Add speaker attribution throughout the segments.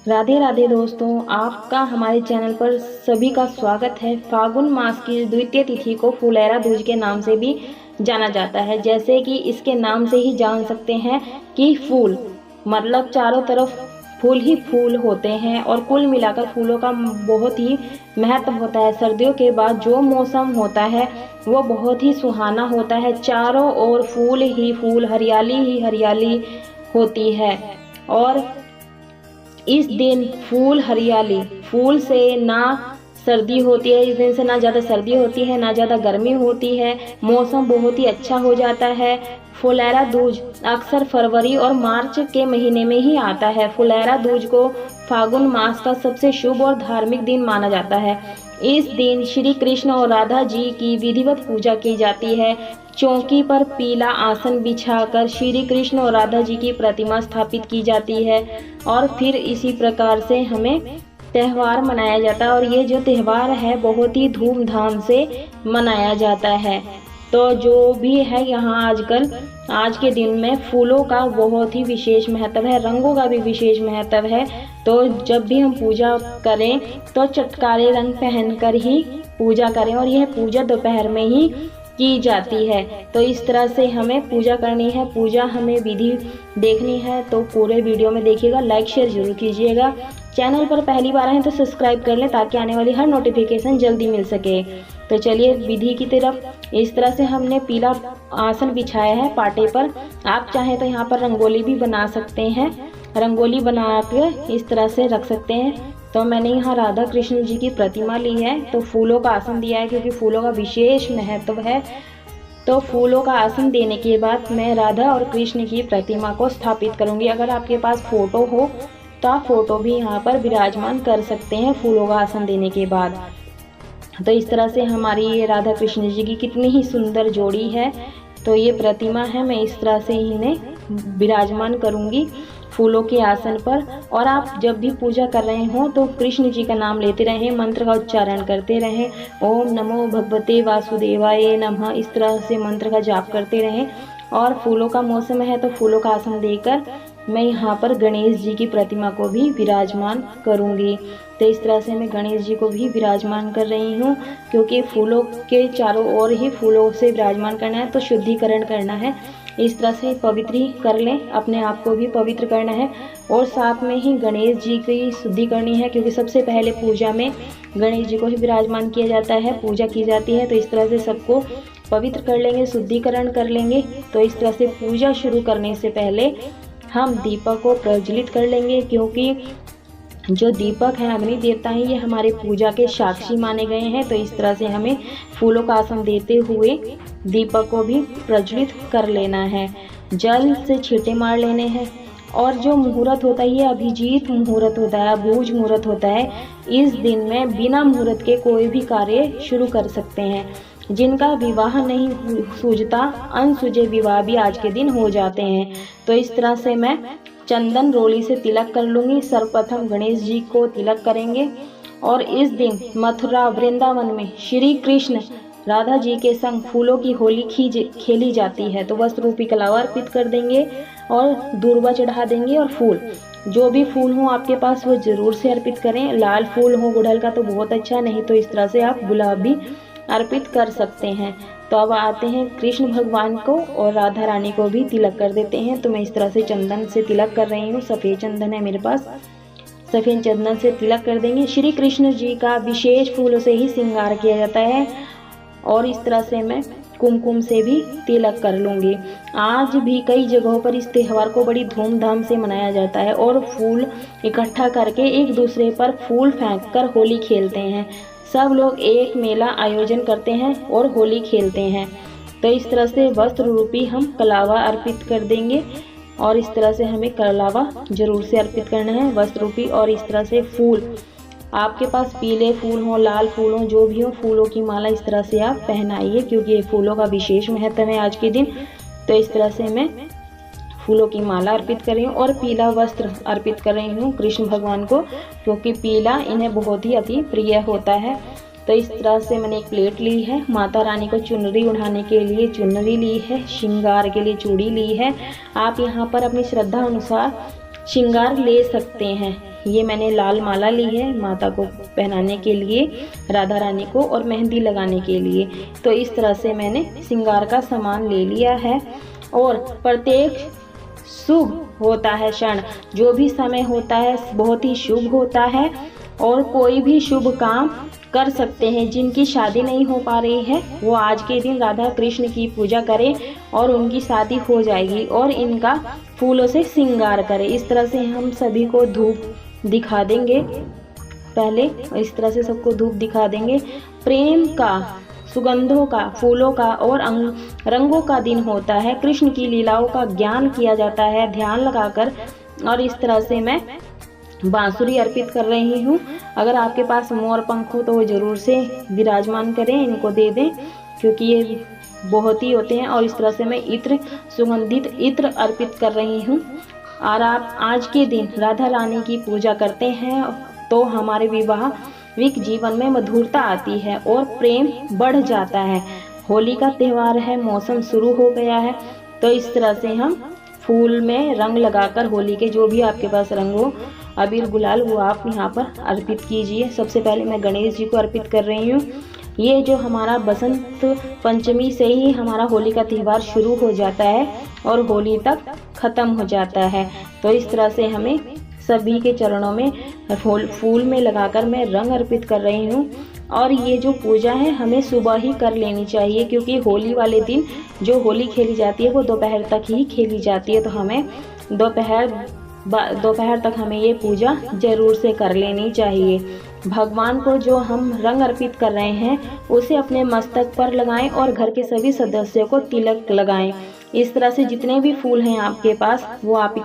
Speaker 1: राधे राधे दोस्तों, आपका हमारे चैनल पर सभी का स्वागत है। फागुन मास की द्वितीय तिथि को फुलेरा दूज के नाम से भी जाना जाता है। जैसे कि इसके नाम से ही जान सकते हैं कि फूल मतलब चारों तरफ फूल ही फूल होते हैं और कुल मिलाकर फूलों का बहुत ही महत्व होता है। सर्दियों के बाद जो मौसम होता है वो बहुत ही सुहाना होता है। चारों ओर फूल ही फूल, हरियाली ही हरियाली होती है। और इस दिन फूल हरियाली, फूल से ना सर्दी होती है, इस दिन से ना ज़्यादा सर्दी होती है ना ज़्यादा गर्मी होती है। मौसम बहुत ही अच्छा हो जाता है। फुलेरा दूज अक्सर फरवरी और मार्च के महीने में ही आता है। फुलेरा दूज को फागुन मास का सबसे शुभ और धार्मिक दिन माना जाता है। इस दिन श्री कृष्ण और राधा जी की विधिवत पूजा की जाती है। चौकी पर पीला आसन बिछाकर श्री कृष्ण और राधा जी की प्रतिमा स्थापित की जाती है और फिर इसी प्रकार से हमें त्यौहार मनाया जाता है। और ये जो त्यौहार है बहुत ही धूमधाम से मनाया जाता है। तो जो भी है यहाँ आजकल आज के दिन में फूलों का बहुत ही विशेष महत्व है, रंगों का भी विशेष महत्व है। तो जब भी हम पूजा करें तो चटकारे रंग पहनकर ही पूजा करें और यह पूजा दोपहर में ही की जाती है। तो इस तरह से हमें पूजा करनी है। पूजा हमें विधि देखनी है तो पूरे वीडियो में देखिएगा, लाइक शेयर जरूर कीजिएगा। चैनल पर पहली बार आए तो सब्सक्राइब कर लें ताकि आने वाली हर नोटिफिकेशन जल्दी मिल सके। तो चलिए विधि की तरफ। इस तरह से हमने पीला आसन बिछाया है पाटे पर। आप चाहें तो यहाँ पर रंगोली भी बना सकते हैं, रंगोली बना के इस तरह से रख सकते हैं। तो मैंने यहाँ राधा कृष्ण जी की प्रतिमा ली है तो फूलों का आसन दिया है क्योंकि फूलों का विशेष महत्व है। तो फूलों का आसन देने के बाद मैं राधा और कृष्ण की प्रतिमा को स्थापित करूँगी। अगर आपके पास फ़ोटो हो तो आप फ़ोटो भी यहाँ पर विराजमान कर सकते हैं फूलों का आसन देने के बाद। तो इस तरह से हमारी ये राधा कृष्ण जी की कितनी ही सुंदर जोड़ी है। तो ये प्रतिमा है, मैं इस तरह से इन्हें विराजमान करूँगी फूलों के आसन पर। और आप जब भी पूजा कर रहे हो तो कृष्ण जी का नाम लेते रहें, मंत्र का उच्चारण करते रहें। ओम नमो भगवते वासुदेवाय नमः, इस तरह से मंत्र का जाप करते रहें। और फूलों का मौसम है तो फूलों का आसन देकर मैं यहाँ पर गणेश जी की प्रतिमा को भी विराजमान करूँगी। तो इस तरह से मैं गणेश जी को भी विराजमान कर रही हूँ क्योंकि फूलों के चारों ओर ही फूलों से विराजमान करना है तो शुद्धिकरण करना है। इस तरह से पवित्र ही कर लें, अपने आप को भी पवित्र करना है और साथ में ही गणेश जी की शुद्धि करनी है क्योंकि सबसे पहले पूजा में गणेश जी को ही विराजमान किया जाता है, पूजा की जाती है। तो इस तरह से सबको पवित्र कर लेंगे, शुद्धिकरण कर लेंगे। तो इस तरह से पूजा शुरू करने से पहले हम दीपक को प्रज्वलित कर लेंगे क्योंकि जो दीपक हैं अग्नि देवता हैं, ये हमारे पूजा के साक्षी माने गए हैं। तो इस तरह से हमें फूलों का आसन देते हुए दीपक को भी प्रज्वलित कर लेना है। जल से छींटे मार लेने हैं। और जो मुहूर्त होता है ये अभिजीत मुहूर्त होता है, अबूझ मुहूर्त होता है। इस दिन में बिना मुहूर्त के कोई भी कार्य शुरू कर सकते हैं। जिनका विवाह नहीं सूझता, अनसूझे विवाह भी आज के दिन हो जाते हैं। तो इस तरह से मैं चंदन रोली से तिलक कर लूँगी। सर्वप्रथम गणेश जी को तिलक करेंगे और इस दिन मथुरा वृंदावन में श्री कृष्ण राधा जी के संग फूलों की होली खेली जाती है। तो वस्त्र रूपी कलावा अर्पित कर देंगे और दूर्वा चढ़ा देंगे। और फूल, जो भी फूल हो आपके पास वो ज़रूर से अर्पित करें। लाल फूल हो गुड़हल का तो बहुत अच्छा, नहीं तो इस तरह से आप गुलाब भी अर्पित कर सकते हैं। तो अब आते हैं कृष्ण भगवान को और राधा रानी को भी तिलक कर देते हैं। तो मैं इस तरह से चंदन से तिलक कर रही हूँ, सफ़ेद चंदन है मेरे पास, सफ़ेद चंदन से तिलक कर देंगे। श्री कृष्ण जी का विशेष फूलों से ही श्रृंगार किया जाता है और इस तरह से मैं कुमकुम से भी तिलक कर लूँगी। आज भी कई जगहों पर इस त्यौहार को बड़ी धूमधाम से मनाया जाता है और फूल इकट्ठा करके एक दूसरे पर फूल फेंककर होली खेलते हैं। सब लोग एक मेला आयोजन करते हैं और होली खेलते हैं। तो इस तरह से वस्त्र रूपी हम कलावा अर्पित कर देंगे और इस तरह से हमें कलावा जरूर से अर्पित करना है, वस्त्र रूपी। और इस तरह से फूल, आपके पास पीले फूल हो, लाल फूल हो, जो भी हो, फूलों की माला इस तरह से आप पहनाइए क्योंकि ये फूलों का विशेष महत्व है आज के दिन। तो इस तरह से मैं फूलों की माला अर्पित कर रही हूँ और पीला वस्त्र अर्पित कर रही हूँ कृष्ण भगवान को क्योंकि पीला इन्हें बहुत ही अति प्रिय होता है। तो इस तरह से मैंने एक प्लेट ली है। माता रानी को चुनरी उठाने के लिए चुनरी ली है, श्रृंगार के लिए चूड़ी ली है। आप यहाँ पर अपनी श्रद्धा अनुसार श्रृंगार ले सकते हैं। ये मैंने लाल माला ली है माता को पहनाने के लिए, राधा रानी को, और मेहंदी लगाने के लिए। तो इस तरह से मैंने श्रृंगार का सामान ले लिया है। और प्रत्येक शुभ होता है क्षण, जो भी समय होता है बहुत ही शुभ होता है, और कोई भी शुभ काम कर सकते हैं। जिनकी शादी नहीं हो पा रही है वो आज के दिन राधा कृष्ण की पूजा करें और उनकी शादी हो जाएगी। और इनका फूलों से श्रृंगार करें। इस तरह से हम सभी को धूप दिखा देंगे। पहले इस तरह से सबको धूप दिखा देंगे। प्रेम का, सुगंधों का, फूलों का और रंगों का दिन होता है। कृष्ण की लीलाओं का ज्ञान किया जाता है ध्यान लगाकर। और इस तरह से मैं बांसुरी अर्पित कर रही हूँ। अगर आपके पास मोर पंख हो तो वो ज़रूर से विराजमान करें, इनको दे दें, क्योंकि ये बहुत ही होते हैं। और इस तरह से मैं इत्र, सुगंधित इत्र अर्पित कर रही हूँ। और आप आज के दिन राधा रानी की पूजा करते हैं तो हमारे विवाहिक जीवन में मधुरता आती है और प्रेम बढ़ जाता है। होली का त्यौहार है, मौसम शुरू हो गया है, तो इस तरह से हम फूल में रंग लगाकर होली के जो भी आपके पास रंग हो, अबीर गुलाल, वो आप यहाँ पर अर्पित कीजिए। सबसे पहले मैं गणेश जी को अर्पित कर रही हूँ। ये जो हमारा बसंत पंचमी से ही हमारा होली का त्यौहार शुरू हो जाता है और होली तक ख़त्म हो जाता है। तो इस तरह से हमें सभी के चरणों में फूल में लगाकर मैं रंग अर्पित कर रही हूँ। और ये जो पूजा है हमें सुबह ही कर लेनी चाहिए, क्योंकि होली वाले दिन जो होली खेली जाती है वो दोपहर तक ही खेली जाती है। तो हमें दोपहर तक हमें ये पूजा ज़रूर से कर लेनी चाहिए। भगवान को जो हम रंग अर्पित कर रहे हैं उसे अपने मस्तक पर लगाएं और घर के सभी सदस्यों को तिलक लगाएं। इस तरह से जितने भी फूल हैं आपके पास वो आप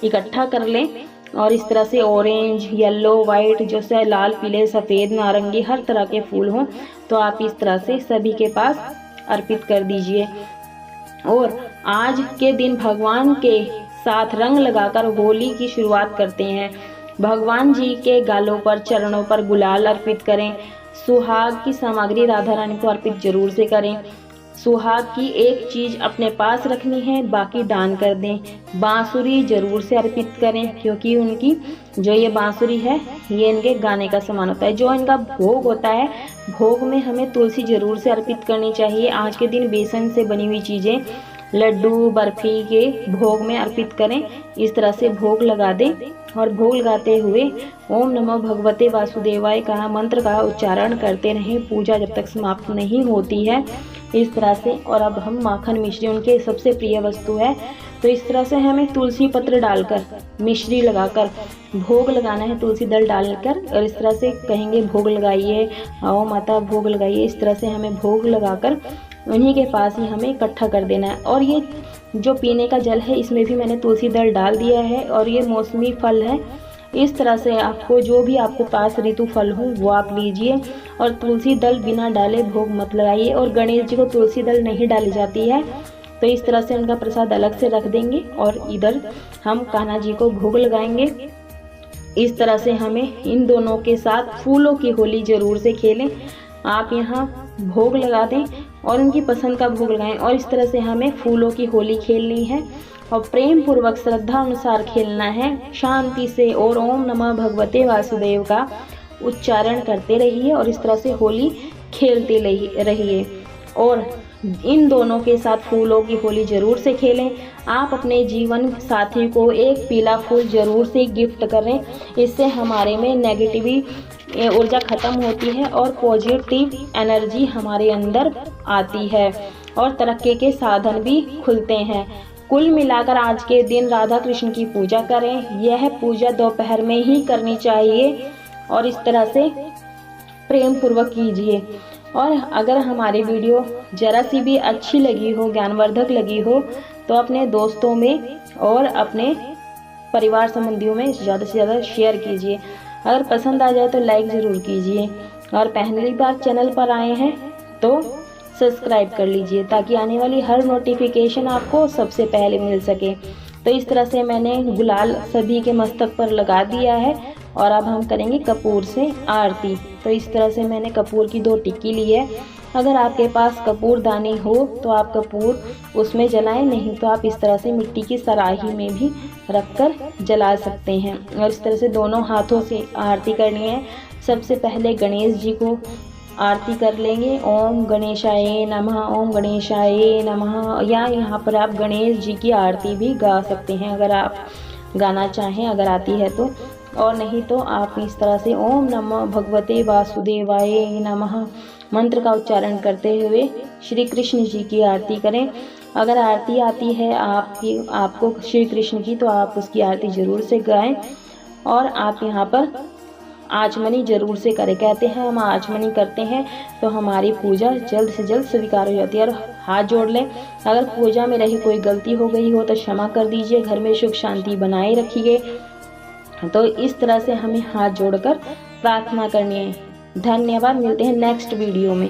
Speaker 1: इकट्ठा कर लें। और इस तरह से ऑरेंज, येलो, वाइट, जैसे लाल, पीले, सफ़ेद, नारंगी, हर तरह के फूल हों तो आप इस तरह से सभी के पास अर्पित कर दीजिए। और आज के दिन भगवान के साथ रंग लगाकर होली की शुरुआत करते हैं। भगवान जी के गालों पर, चरणों पर गुलाल अर्पित करें। सुहाग की सामग्री राधा रानी को अर्पित जरूर से करें। सुहाग की एक चीज़ अपने पास रखनी है, बाकी दान कर दें। बांसुरी जरूर से अर्पित करें, क्योंकि उनकी जो ये बांसुरी है ये इनके गाने का समान होता है। जो इनका भोग होता है, भोग में हमें तुलसी जरूर से अर्पित करनी चाहिए। आज के दिन बेसन से बनी हुई चीज़ें, लड्डू, बर्फी के भोग में अर्पित करें। इस तरह से भोग लगा दें और भोग लगाते हुए ओम नमो भगवते वासुदेवाय का मंत्र का उच्चारण करते रहें पूजा जब तक समाप्त नहीं होती है। इस तरह से। और अब हम माखन मिश्री, उनके सबसे प्रिय वस्तु है, तो इस तरह से हमें तुलसी पत्र डालकर, मिश्री लगाकर भोग लगाना है, तुलसी दल डालकर। और इस तरह से कहेंगे भोग लगाइए, आओ माता भोग लगाइए। इस तरह से हमें भोग लगाकर उन्हीं के पास ही हमें इकट्ठा कर देना है। और ये जो पीने का जल है इसमें भी मैंने तुलसी दल डाल दिया है। और ये मौसमी फल है। इस तरह से आपको जो भी आपको पास ऋतु फल हो वो आप लीजिए। और तुलसी दल बिना डाले भोग मत लगाइए। और गणेश जी को तुलसी दल नहीं डाली जाती है, तो इस तरह से उनका प्रसाद अलग से रख देंगे। और इधर हम कान्हा जी को भोग लगाएंगे। इस तरह से हमें इन दोनों के साथ फूलों की होली जरूर से खेलें। आप यहाँ भोग लगा दें और उनकी पसंद का भोग लगाएं। और इस तरह से हमें फूलों की होली खेलनी है और प्रेम पूर्वक श्रद्धा अनुसार खेलना है, शांति से। और ओम नमः भगवते वासुदेव का उच्चारण करते रहिए और इस तरह से होली खेलते रहिए। और इन दोनों के साथ फूलों की होली जरूर से खेलें। आप अपने जीवन साथी को एक पीला फूल जरूर से गिफ्ट करें। इससे हमारे में नेगेटिव ऊर्जा खत्म होती है और पॉजिटिव एनर्जी हमारे अंदर आती है और तरक्की के साधन भी खुलते हैं। कुल मिलाकर आज के दिन राधा कृष्ण की पूजा करें। यह पूजा दोपहर में ही करनी चाहिए और इस तरह से प्रेम पूर्वक कीजिए। और अगर हमारी वीडियो ज़रा सी भी अच्छी लगी हो, ज्ञानवर्धक लगी हो, तो अपने दोस्तों में और अपने परिवार संबंधियों में ज़्यादा से ज़्यादा शेयर कीजिए। अगर पसंद आ जाए तो लाइक ज़रूर कीजिए। और पहली बार चैनल पर आए हैं तो सब्सक्राइब कर लीजिए ताकि आने वाली हर नोटिफिकेशन आपको सबसे पहले मिल सके। तो इस तरह से मैंने गुलाल सभी के मस्तक पर लगा दिया है और अब हम करेंगे कपूर से आरती। तो इस तरह से मैंने कपूर की 2 टिक्की ली है अगर आपके पास कपूरदानी हो तो आप कपूर उसमें जलाएं, नहीं तो आप इस तरह से मिट्टी की सराही में भी रखकर जला सकते हैं। और इस तरह से दोनों हाथों से आरती करनी है। सबसे पहले गणेश जी को आरती कर लेंगे, ओम गणेशाय नमः, ओम गणेशाय नमः, या यहाँ पर आप गणेश जी की आरती भी गा सकते हैं अगर आप गाना चाहें, अगर आती है तो। और नहीं तो आप इस तरह से ओम नमः भगवते वासुदेवाय नमः मंत्र का उच्चारण करते हुए श्री कृष्ण जी की आरती करें। अगर आरती आती है आपको श्री कृष्ण की, तो आप उसकी आरती ज़रूर से गाएं। और आप यहाँ पर आचमनी ज़रूर से करें। कहते हैं हम आचमनी करते हैं तो हमारी पूजा जल्द से जल्द स्वीकार हो जाती है। और हाथ जोड़ लें। अगर पूजा में रही कोई गलती हो गई हो तो क्षमा कर दीजिए। घर में सुख शांति बनाए रखिए। तो इस तरह से हमें हाथ जोड़कर प्रार्थना करनी है। धन्यवाद। मिलते हैं नेक्स्ट वीडियो में।